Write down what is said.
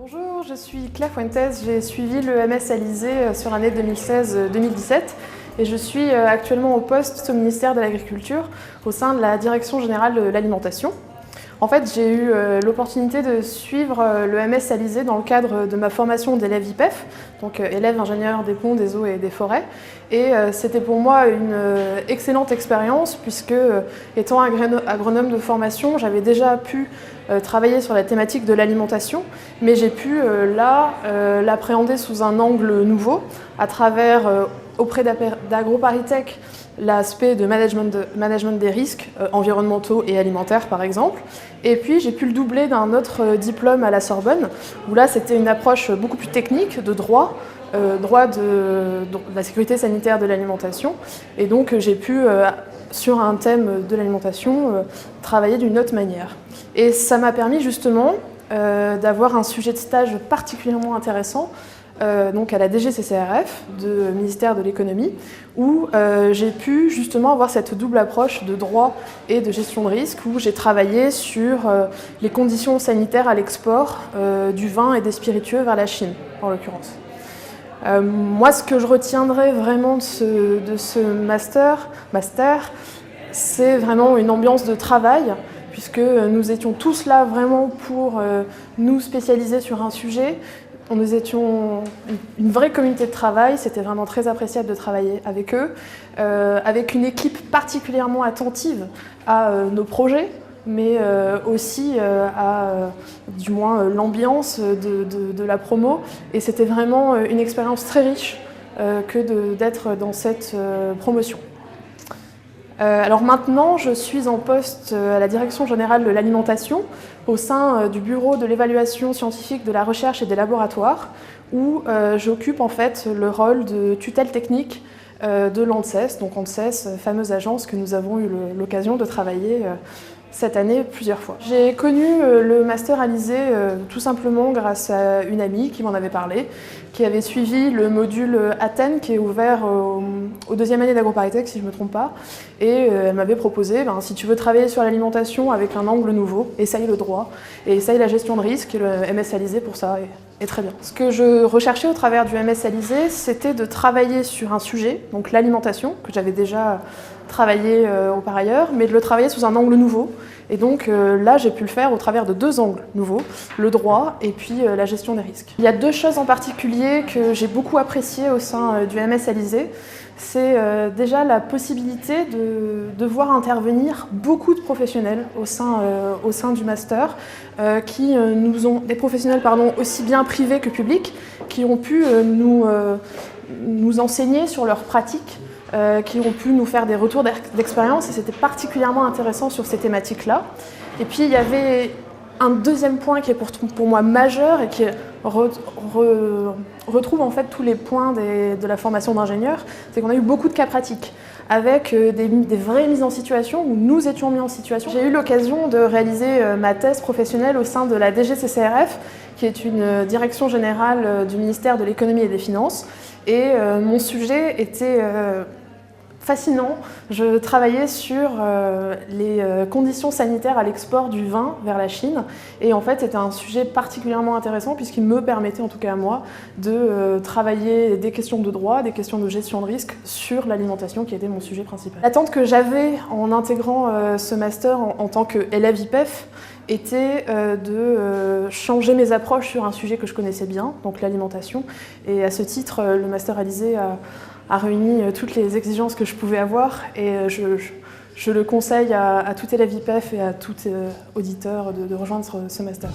Bonjour, je suis Claire Fuentes, j'ai suivi le MS Alizé sur l'année 2016-2017 et je suis actuellement au poste au ministère de l'Agriculture au sein de la Direction Générale de l'Alimentation. En fait, j'ai eu l'opportunité de suivre le MS Alizé dans le cadre de ma formation d'élève IPEF, donc élève ingénieur des ponts, des eaux et des forêts. Et c'était pour moi une excellente expérience puisque, étant agronome de formation, j'avais déjà pu travailler sur la thématique de l'alimentation, mais j'ai pu l'appréhender sous un angle nouveau à travers, auprès d'AgroParisTech, l'aspect de management des risques environnementaux et alimentaires par exemple. Et puis j'ai pu le doubler d'un autre diplôme à la Sorbonne, où là c'était une approche beaucoup plus technique de droit de la sécurité sanitaire de l'alimentation. Et donc j'ai pu, sur un thème de l'alimentation, travailler d'une autre manière. Et ça m'a permis justement d'avoir un sujet de stage particulièrement intéressant, donc à la DGCCRF, du ministère de l'économie, où j'ai pu justement avoir cette double approche de droit et de gestion de risque, où j'ai travaillé sur les conditions sanitaires à l'export du vin et des spiritueux vers la Chine, en l'occurrence. Moi, ce que je retiendrai vraiment de ce master, c'est vraiment une ambiance de travail, puisque nous étions tous là vraiment pour nous spécialiser sur un sujet. Nous étions une vraie communauté de travail, c'était vraiment très appréciable de travailler avec eux, avec une équipe particulièrement attentive à nos projets, mais aussi à du moins l'ambiance de la promo. Et c'était vraiment une expérience très riche que d'être dans cette promotion. Alors maintenant, je suis en poste à la Direction Générale de l'Alimentation au sein du Bureau de l'évaluation scientifique de la recherche et des laboratoires où j'occupe en fait le rôle de tutelle technique de l'ANSES, donc ANSES, fameuse agence que nous avons eu l'occasion de travailler cette année plusieurs fois. J'ai connu le master Alizé tout simplement grâce à une amie qui m'en avait parlé, qui avait suivi le module Athènes qui est ouvert au deuxième année d'AgroParisTech si je ne me trompe pas, et elle m'avait proposé, si tu veux travailler sur l'alimentation avec un angle nouveau, essaye le droit et essaye la gestion de risque, et le MS Alizé pour ça est très bien. Ce que je recherchais au travers du MS Alizé, c'était de travailler sur un sujet, donc l'alimentation, que j'avais déjà travaillé par ailleurs, mais de le travailler sous un angle nouveau. Et donc là, j'ai pu le faire au travers de deux angles nouveaux, le droit et puis la gestion des risques. Il y a deux choses en particulier que j'ai beaucoup appréciées au sein du MS Alizé. C'est déjà la possibilité de voir intervenir beaucoup de professionnels au sein du master, des professionnels aussi bien privés que publics, qui ont pu nous enseigner sur leurs pratiques, qui ont pu nous faire des retours d'expérience, et c'était particulièrement intéressant sur ces thématiques-là. Et puis il y avait un deuxième point qui est pour moi majeur et qui retrouve en fait tous les points de la formation d'ingénieur, c'est qu'on a eu beaucoup de cas pratiques avec des vraies mises en situation où nous étions mis en situation. J'ai eu l'occasion de réaliser ma thèse professionnelle au sein de la DGCCRF, qui est une direction générale du ministère de l'économie et des finances, et mon sujet était fascinant. Je travaillais sur les conditions sanitaires à l'export du vin vers la Chine, et en fait c'était un sujet particulièrement intéressant puisqu'il me permettait, en tout cas à moi, de travailler des questions de droit, des questions de gestion de risque sur l'alimentation qui était mon sujet principal. L'attente que j'avais en intégrant ce master en tant qu'élève IPEF était de changer mes approches sur un sujet que je connaissais bien, donc l'alimentation, et à ce titre le master Alizé a réuni toutes les exigences que je pouvais avoir, et je le conseille à tout élève IPEF et à tout auditeur de rejoindre ce master.